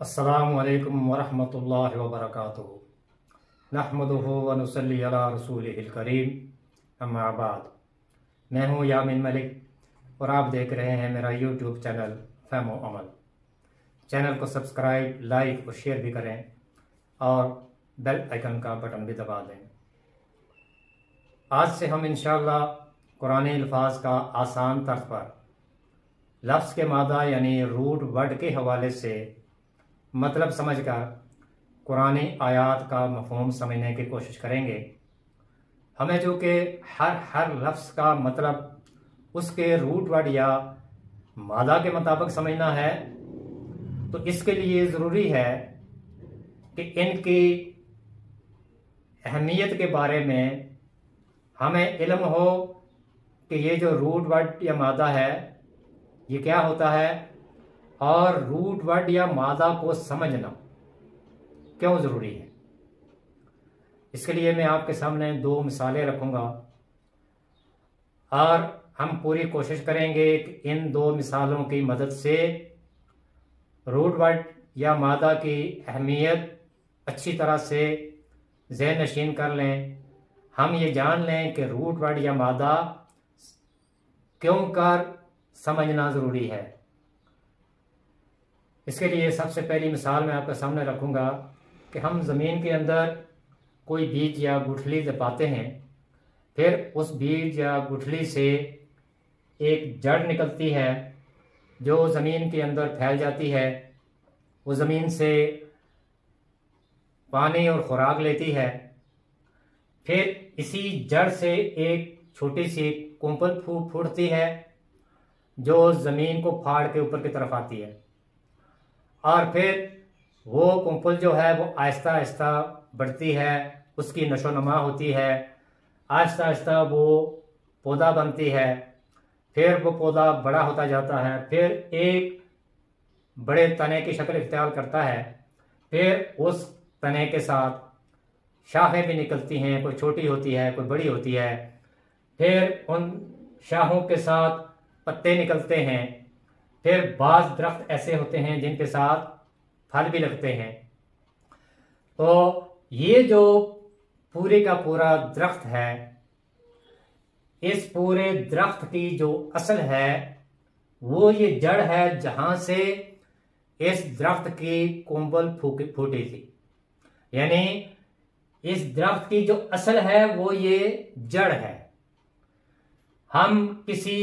अस्सलामु अलैकुम वरहमतुल्लाहि वबरकातुहू। नहमदुहू व नुसल्ली अला रसूलिहिल करीम, अम्मा बाद। मैं हूँ यामिन मलिक और आप देख रहे हैं मेरा यूट्यूब चैनल फहमो अमल। चैनल को सब्सक्राइब, लाइक और शेयर भी करें और बेल आइकन का बटन भी दबा दें। आज से हम इंशाअल्लाह कुरानी अल्फाज का आसान तर्ज पर लफ्ज़ के मादा यानी रूट वर्ड के हवाले से मतलब समझकर कुरानी आयात का मफ़हूम समझने की कोशिश करेंगे। हमें जो कि हर लफ्ज़ का मतलब उसके रूट वर्ड या मादा के मुताबिक समझना है, तो इसके लिए ज़रूरी है कि इनकी अहमियत के बारे में हमें इल्म हो कि ये जो रूट वर्ड या मादा है ये क्या होता है, और रूट वर्ड या मादा को समझना क्यों ज़रूरी है। इसके लिए मैं आपके सामने दो मिसालें रखूँगा और हम पूरी कोशिश करेंगे कि इन दो मिसालों की मदद से रूट वर्ड या मादा की अहमियत अच्छी तरह से ज़हन नशीन कर लें। हम ये जान लें कि रूट वर्ड या मादा क्यों कर समझना ज़रूरी है। इसके लिए सबसे पहली मिसाल मैं आपके सामने रखूँगा कि हम ज़मीन के अंदर कोई बीज या गुठली दबाते हैं, फिर उस बीज या गुठली से एक जड़ निकलती है जो ज़मीन के अंदर फैल जाती है। वो ज़मीन से पानी और खुराक लेती है। फिर इसी जड़ से एक छोटी सी कुंपल फूटती है जो ज़मीन को फाड़ के ऊपर की तरफ आती है, और फिर वो कुंपल जो है वो आहिस्ता आहिस्ता बढ़ती है, उसकी नशोनमा होती है, आहिस्ता आहिस्ता वो पौधा बनती है। फिर वो पौधा बड़ा होता जाता है, फिर एक बड़े तने की शक्ल इख्तियार करता है। फिर उस तने के साथ शाखें भी निकलती हैं, कोई छोटी होती है, कोई बड़ी होती है। फिर उन शाखों के साथ पत्ते निकलते हैं। फिर बाज़ दरख्त ऐसे होते हैं जिनके साथ फल भी लगते हैं। तो ये जो पूरे का पूरा दरख्त है, इस पूरे दरख्त की जो असल है वो ये जड़ है जहां से इस दरख्त की कुंबल फूटी थी। यानी इस दरख्त की जो असल है वो ये जड़ है। हम किसी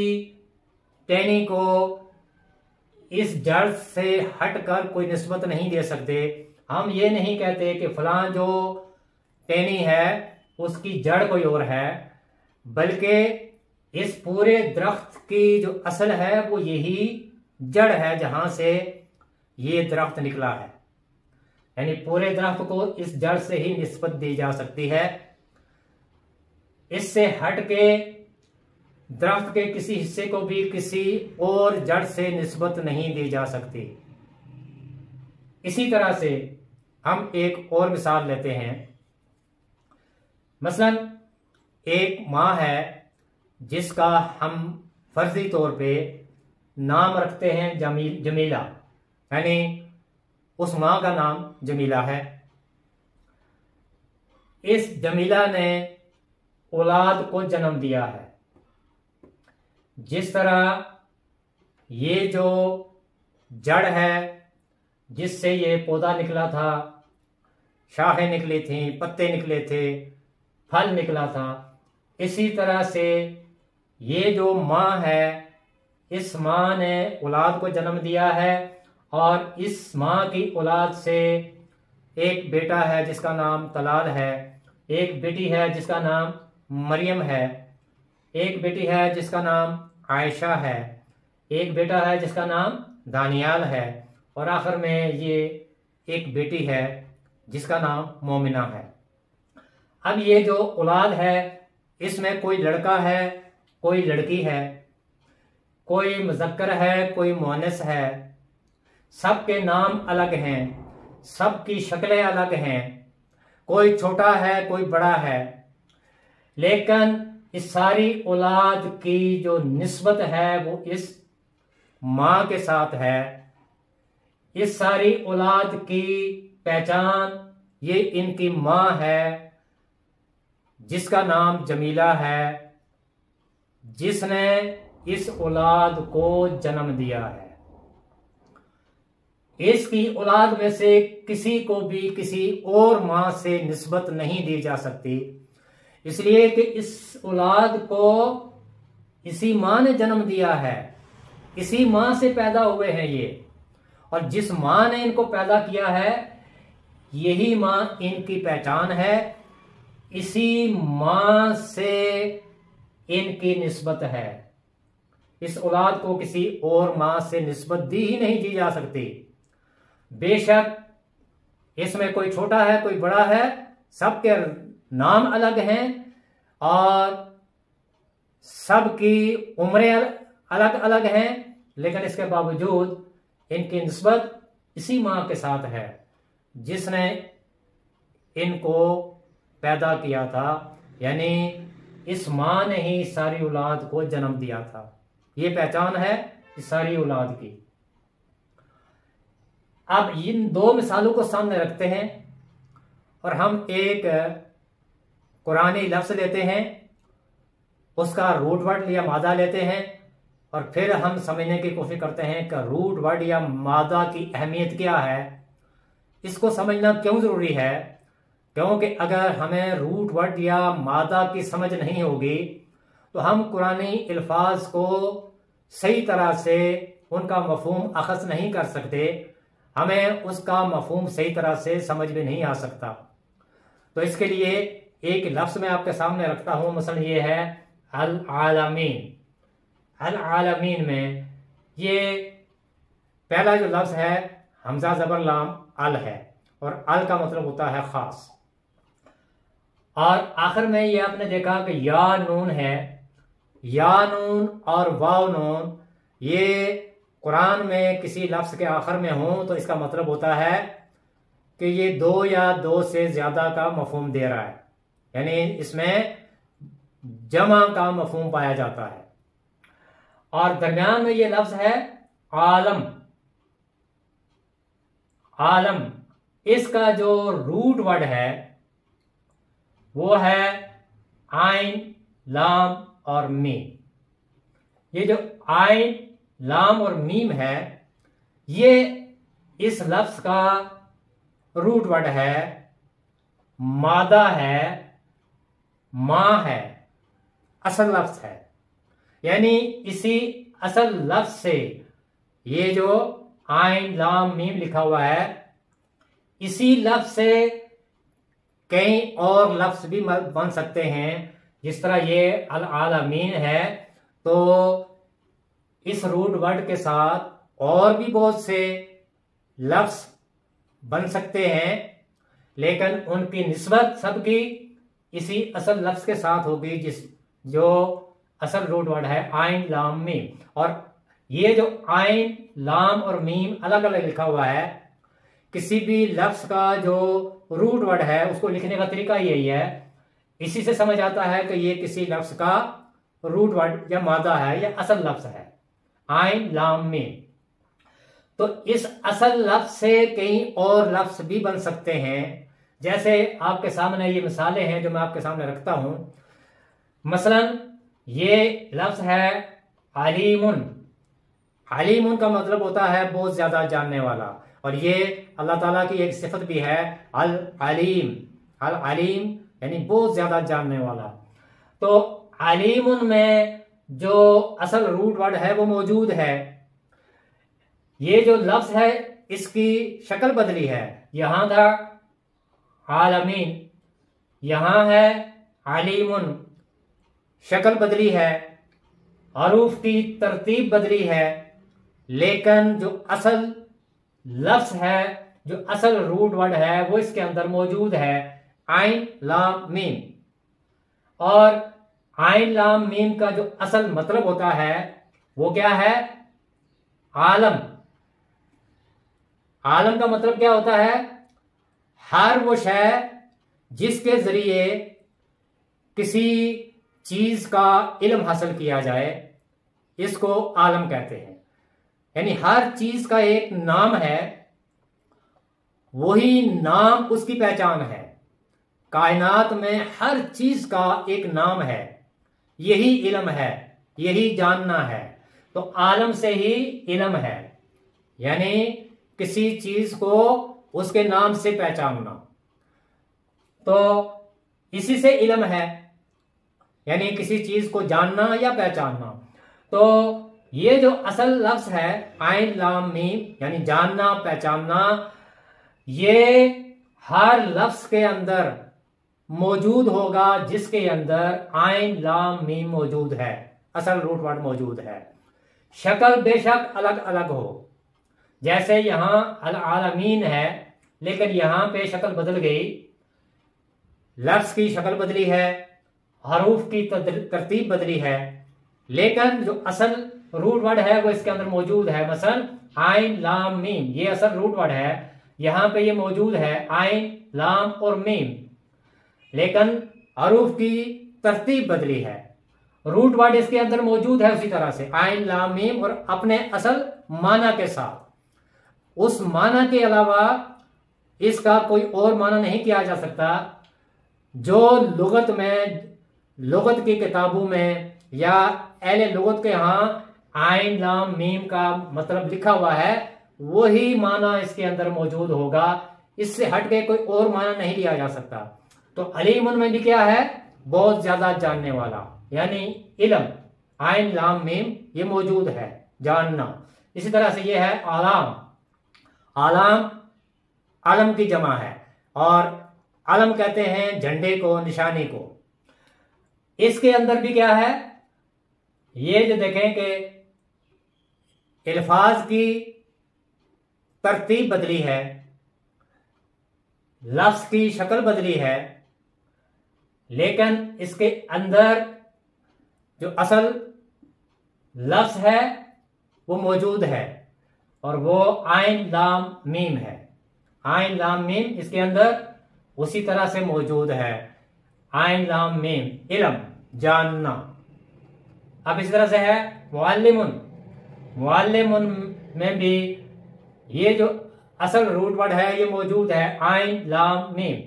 टहनी को इस जड़ से हटकर कोई निस्बत नहीं दे सकते। हम ये नहीं कहते कि फलां जो टहनी है उसकी जड़ कोई और है, बल्कि इस पूरे दरख्त की जो असल है वो यही जड़ है जहां से ये दरख्त निकला है। यानी पूरे दरख्त को इस जड़ से ही निस्बत दी जा सकती है। इससे हट के दरख्त के किसी हिस्से को भी किसी और जड़ से निस्बत नहीं दी जा सकती। इसी तरह से हम एक और मिसाल लेते हैं। मसलन एक माँ है जिसका हम फर्जी तौर पे नाम रखते हैं जमीला, यानी उस माँ का नाम जमीला है। इस जमीला ने औलाद को जन्म दिया है। जिस तरह ये जो जड़ है जिससे ये पौधा निकला था, शाखें निकली थीं, पत्ते निकले थे, फल निकला था, इसी तरह से ये जो माँ है, इस माँ ने औलाद को जन्म दिया है, और इस माँ की औलाद से एक बेटा है जिसका नाम तलाल है, एक बेटी है जिसका नाम मरियम है। एक बेटी है जिसका नाम आयशा है, एक बेटा है जिसका नाम दानियाल है, और आखिर में ये एक बेटी है जिसका नाम मोमिना है। अब ये जो औलाद है इसमें कोई लड़का है, कोई लड़की है, कोई मुज़क्कर है, कोई मुअन्नस है, सबके नाम अलग हैं, सबकी शक्लें अलग हैं, कोई छोटा है कोई बड़ा है, लेकिन इस सारी औलाद की जो निस्बत है वो इस माँ के साथ है। इस सारी औलाद की पहचान ये इनकी माँ है जिसका नाम जमीला है, जिसने इस औलाद को जन्म दिया है। इसकी औलाद में से किसी को भी किसी और माँ से निस्बत नहीं दी जा सकती, इसलिए कि इस औलाद को इसी माँ ने जन्म दिया है, इसी माँ से पैदा हुए हैं ये, और जिस माँ ने इनको पैदा किया है यही माँ इनकी पहचान है, इसी माँ से इनकी निस्बत है। इस औलाद को किसी और माँ से निस्बत दी ही नहीं दी जा सकती। बेशक इसमें कोई छोटा है कोई बड़ा है, सबके नाम अलग हैं और सबकी उम्रें अलग अलग हैं, लेकिन इसके बावजूद इनकी निस्बत इसी माँ के साथ है जिसने इनको पैदा किया था, यानी इस माँ ने ही सारी औलाद को जन्म दिया था। ये पहचान है इस सारी औलाद की। अब इन दो मिसालों को सामने रखते हैं और हम एक कुरानी लफ्ज लेते हैं, उसका रूट वर्ड या मादा लेते हैं और फिर हम समझने की कोशिश करते हैं कि रूट वर्ड या मादा की अहमियत क्या है, इसको समझना क्यों जरूरी है। क्योंकि अगर हमें रूट वर्ड या मादा की समझ नहीं होगी तो हम कुरानी अल्फाज को सही तरह से उनका मफहूम अखज़ नहीं कर सकते, हमें उसका मफहूम सही तरह से समझ में नहीं आ सकता। तो इसके लिए एक लफ्ज मैं आपके सामने रखता हूं, मसलन ये है अल आलमीन। अल आलमीन में ये पहला जो लफ्ज है हमजा ज़बर लाम अल है, और अल का मतलब होता है खास, और आखिर में ये आपने देखा कि या नून है, या नून और वाव नून ये कुरान में किसी लफ्ज के आखिर में हो तो इसका मतलब होता है कि ये दो या दो से ज्यादा का मफहूम दे रहा है, यानी इसमें जमा का मफहूम पाया जाता है। और दरमियान में ये लफ्ज है आलम। आलम इसका जो रूट वर्ड है वो है आइन लाम और मीम। ये जो आइन लाम और मीम है ये इस लफ्ज का रूट वर्ड है, मादा है, मां है, असल लफ्ज है। यानी इसी असल लफ्ज से ये जो आइन लाम मीम लिखा हुआ है इसी लफ्ज से कई और लफ्ज भी बन सकते हैं। जिस तरह ये अल आलमीन है तो इस रूट वर्ड के साथ और भी बहुत से लफ्ज बन सकते हैं, लेकिन उनकी निस्बत सबकी इसी असल लफ्ज के साथ होगी जिस जो असल रूट वर्ड है आइन लाम मीम। और ये जो आइन लाम और मीम अलग अलग लिखा हुआ है, किसी भी लफ्ज का जो रूट वर्ड है उसको लिखने का तरीका यही है। इसी से समझ आता है कि ये किसी लफ्ज का रूट वर्ड या मादा है या असल लफ्ज है, आइन लाम मीम। तो इस असल लफ्ज से कई और लफ्ज भी बन सकते हैं। जैसे आपके सामने ये मिसालें हैं जो मैं आपके सामने रखता हूं। मसलन ये लफ्ज है अलीमुन। अलीमुन का मतलब होता है बहुत ज्यादा जानने वाला, और ये अल्लाह ताला की एक सिफत भी है अल अलीम। अल अलीम यानी बहुत ज्यादा जानने वाला। तो अलीमुन में जो असल रूट वर्ड है वो मौजूद है। ये जो लफ्ज है इसकी शक्ल बदली है, यहां था आलमीन, यहां है अलीमुन। शक्ल बदली है, हरूफ की तरतीब बदली है, लेकिन जो असल लफ्ज है, जो असल रूट वर्ड है, वो इसके अंदर मौजूद है, आइन लाम मीम। और आइन लाम मीम का जो असल मतलब होता है वो क्या है? आलम। आलम का मतलब क्या होता है? हर वो शय जिसके जरिए किसी चीज का इल्म हासिल किया जाए, इसको आलम कहते हैं। यानी हर चीज का एक नाम है, वही नाम उसकी पहचान है। कायनात में हर चीज का एक नाम है, यही इल्म है, यही जानना है। तो आलम से ही इल्म है, यानी किसी चीज को उसके नाम से पहचानना, तो इसी से इल्म है, यानी किसी चीज को जानना या पहचानना। तो ये जो असल लफ्ज है आइन लाम मीम, यानी जानना पहचानना, ये हर लफ्ज के अंदर मौजूद होगा जिसके अंदर आइन लाम मीम मौजूद है, असल रूट वर्ड मौजूद है। शक्ल बेशक अलग अलग हो, जैसे यहां अल आलमीन है, लेकिन यहां पे शक्ल बदल गई, लफ्ज की शक्ल बदली है, हरूफ की तरतीब बदली है, लेकिन जो असल रूट वर्ड है वो इसके अंदर मौजूद है। मसलन आइन लाम मीम, ये असल रूट वर्ड है, यहां पे ये मौजूद है आइन लाम और मीम, लेकिन हरूफ की तरतीब बदली है। रूट वर्ड इसके अंदर मौजूद है उसी तरह से आइन लाम मीम, और अपने असल माना के साथ। उस माना के अलावा इसका कोई और माना नहीं किया जा सकता जो लुगत में, लुगत की किताबों में या अहले लुगत के यहाँ आइन लाम मीम का मतलब लिखा हुआ है, वही माना इसके अंदर मौजूद होगा। इससे हटके कोई और माना नहीं लिया जा सकता। तो अलीमुन में भी क्या है? बहुत ज्यादा जानने वाला, यानी इल्म, आइन लाम मीम ये मौजूद है, जानना। इसी तरह से ये है आलाम। आलाम आलम की जमा है, और आलम कहते हैं झंडे को, निशानी को। इसके अंदर भी क्या है? ये जो देखें कि अल्फाज की तरतीब बदली है, लफ्ज की शक्ल बदली है, लेकिन इसके अंदर जो असल लफ्ज है वो मौजूद है, और वो आइन लाम मीम है। आइन लाम मीम इसके अंदर उसी तरह से मौजूद है, आइन लाम मीम, इल्म, जानना। अब इस तरह से है मुअल्लिमुन। मुअल्लिमुन में भी ये जो असल रूट वर्ड है ये मौजूद है, आइन लाम मीम,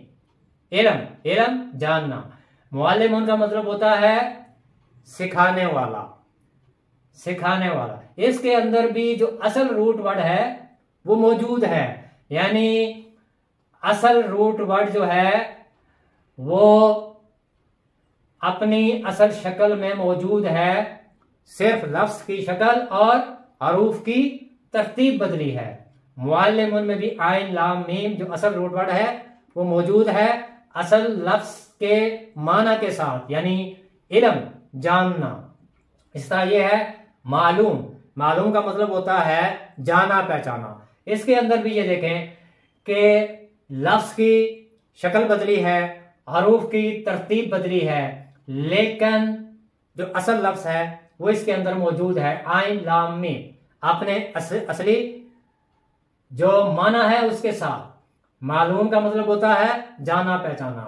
इल्म, इल्म जानना। मुअल्लिमुन का मतलब होता है सिखाने वाला, सिखाने वाला। इसके अंदर भी जो असल रूट वर्ड है वो मौजूद है, यानी असल रूट वर्ड जो है वो अपनी असल शक्ल में मौजूद है, सिर्फ लफ्ज की शक्ल और हरूफ की तरतीब बदली है। मुअल्लिमुन में भी आइन लाम मीम जो असल रूट वर्ड है वो मौजूद है, असल लफ्ज के माना के साथ, यानी इल्म, जानना। इस तरह ये है मालूम। मालूम का मतलब होता है जाना पहचाना। इसके अंदर भी ये देखें कि लफ्ज की शक्ल बदली है, हरूफ की तरतीब बदली है, लेकिन जो असल लफ्ज है वो इसके अंदर मौजूद है, आइन लाम मीम, अपने असली जो माना है उसके साथ। मालूम का मतलब होता है जाना पहचाना।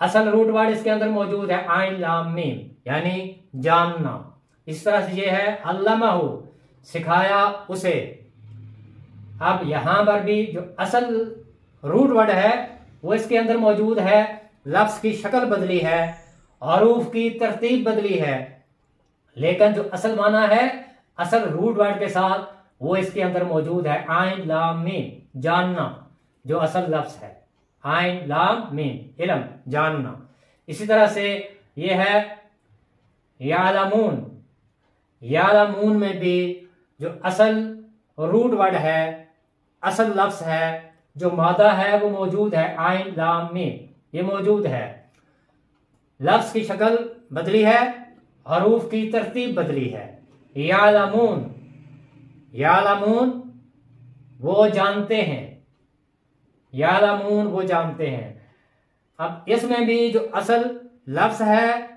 असल रूट वर्ड इसके अंदर मौजूद है, आइन लाम मीम, यानी जानना। इस तरह से ये है अल्लमहु, सिखाया उसे। अब यहां पर भी जो असल रूट वर्ड है वो इसके अंदर मौजूद है, लफ्ज की शक्ल बदली है, हरूफ की तरतीब बदली है, लेकिन जो असल माना है असल रूट वर्ड के साथ वो इसके अंदर मौजूद है, आइन लाम मीम, जानना, जो असल लफ्ज है, आइन लाम मीम, इल्म, जानना। इसी तरह से ये है यालमून। यालमून में भी जो असल रूट वर्ड है, असल लफ्ज है, जो मादा है वो मौजूद है, आइन लाम मीम, ये मौजूद है। लफ्ज की शक्ल बदली है, हरूफ की तरतीब बदली है। यालमून, यालमून वो जानते हैं, यालमून वो जानते हैं। अब इसमें भी जो असल लफ्ज है,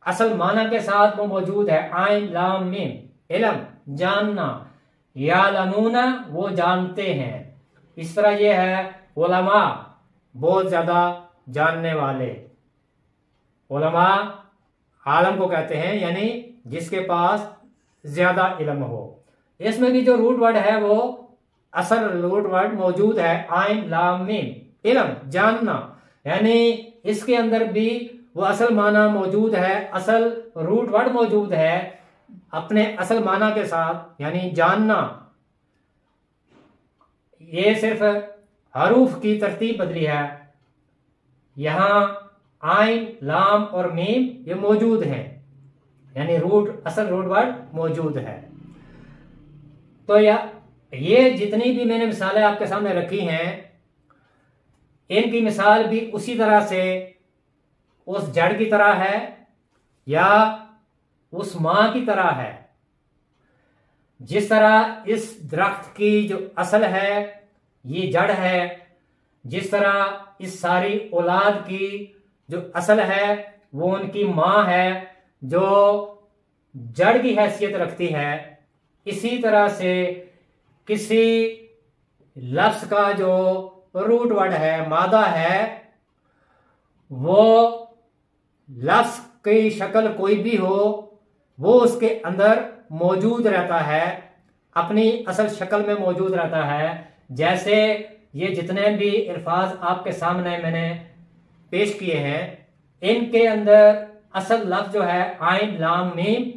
असल माना के साथ वो मौजूद है। आइन लाम मीम, इल्म जानना, यालमूना वो जानते हैं। इस तरह ये है उलमा बहुत ज्यादा जानने वाले। उलमा आलम को कहते हैं, यानी जिसके पास ज्यादा इल्म हो। इसमें भी जो रूट वर्ड है वो असल रूट वर्ड मौजूद है। आइन लाम मीम, इल्म जानना, यानी इसके अंदर भी वो असल माना मौजूद है, असल रूट वर्ड मौजूद है अपने असल माना के साथ, यानी जानना। ये सिर्फ हरूफ की तरतीब बदली है। यहां आइन लाम और मीम ये मौजूद हैं, यानी रूट असल रूट वर्ड मौजूद है। तो ये जितनी भी मैंने मिसालें आपके सामने रखी हैं, इनकी मिसाल भी उसी तरह से उस जड़ की तरह है या उस मां की तरह है। जिस तरह इस दरख्त की जो असल है ये जड़ है, जिस तरह इस सारी औलाद की जो असल है वो उनकी मां है जो जड़ की हैसियत रखती है, इसी तरह से किसी लफ्ज का जो रूट वर्ड है, मादा है, वो लफ्ज की शक्ल कोई भी हो वो उसके अंदर मौजूद रहता है, अपनी असल शक्ल में मौजूद रहता है। जैसे ये जितने भी अल्फाज आपके सामने मैंने पेश किए हैं, इनके अंदर असल लफ्ज जो है आइन लाम मीम,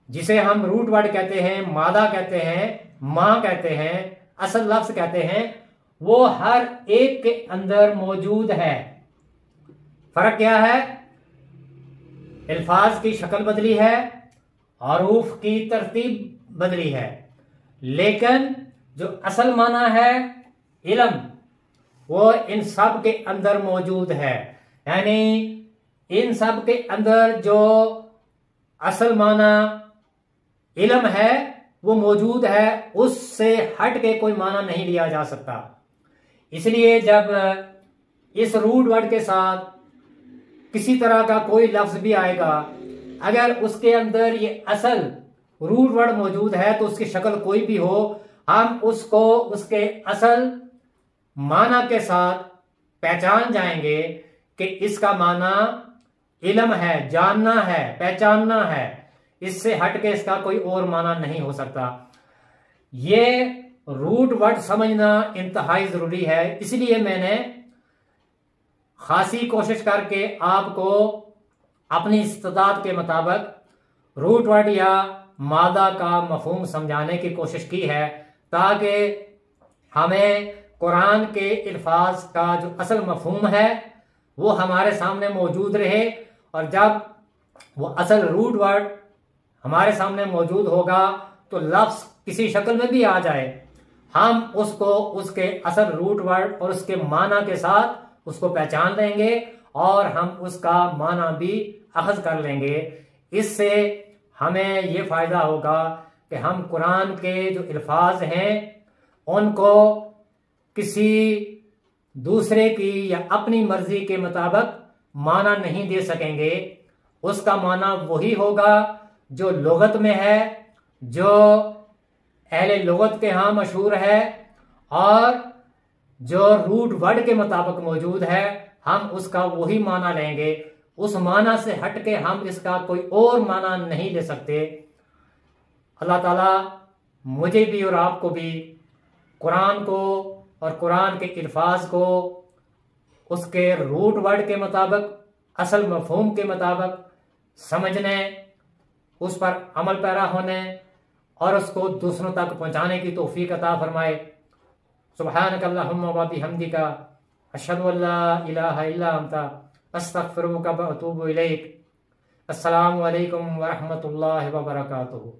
जिसे हम रूट वर्ड कहते हैं, मादा कहते हैं, मां कहते हैं, असल लफ्ज कहते हैं, वो हर एक के अंदर मौजूद है। फर्क क्या है? अल्फाज की शक्ल बदली है, हरूफ की तरतीब बदली है, लेकिन जो असल माना है इल्म वो इन सब के अंदर मौजूद है। यानी इन सब के अंदर जो असल माना इल्म है वो मौजूद है, उससे हट के कोई माना नहीं लिया जा सकता। इसलिए जब इस रूट वर्ड के साथ किसी तरह का कोई लफ्ज भी आएगा, अगर उसके अंदर ये असल रूट वर्ड मौजूद है तो उसकी शक्ल कोई भी हो, हम उसको उसके असल माना के साथ पहचान जाएंगे कि इसका माना इल्म है, जानना है, पहचानना है। इससे हट के इसका कोई और माना नहीं हो सकता। ये रूट वर्ड समझना इंतहाई जरूरी है। इसलिए मैंने खासी कोशिश करके आपको अपनी इस्तेताद के मुताबिक रूट वर्ड या मादा का मफहूम समझाने की कोशिश की है, ताकि हमें कुरान के अल्फाज का जो असल मफहूम है वो हमारे सामने मौजूद रहे, और जब वो असल रूट वर्ड हमारे सामने मौजूद होगा तो लफ्ज किसी शक्ल में भी आ जाए, हम उसको उसके असल रूट वर्ड और उसके माना के साथ उसको पहचान लेंगे और हम उसका माना भी अखज़ कर लेंगे। इससे हमें ये फायदा होगा कि हम कुरान के जो अल्फाज हैं उनको किसी दूसरे की या अपनी मर्जी के मुताबिक माना नहीं दे सकेंगे। उसका माना वही होगा जो लुगत में है, जो अहले लुगत के यहाँ मशहूर है, और जो रूट वर्ड के मुताबिक मौजूद है हम उसका वही माना लेंगे। उस माना से हट के हम इसका कोई और माना नहीं ले सकते। अल्लाह ताला मुझे भी और आपको भी कुरान को और कुरान के अल्फाज को उसके रूट वर्ड के मुताबिक, असल मफहूम के मुताबिक समझने, उस पर अमल पैरा होने और उसको दूसरों तक पहुंचाने की तौफीक अता फरमाए। सुब्हानक अल्लाहुम्मा व बिहम्दिका अशहदु अल्ला इलाहा इल्ला अंता अस्तगफिरुका व अतूबु इलैक। अस्सलामु अलैकुम व रहमतुल्लाहि व बरकातुहू।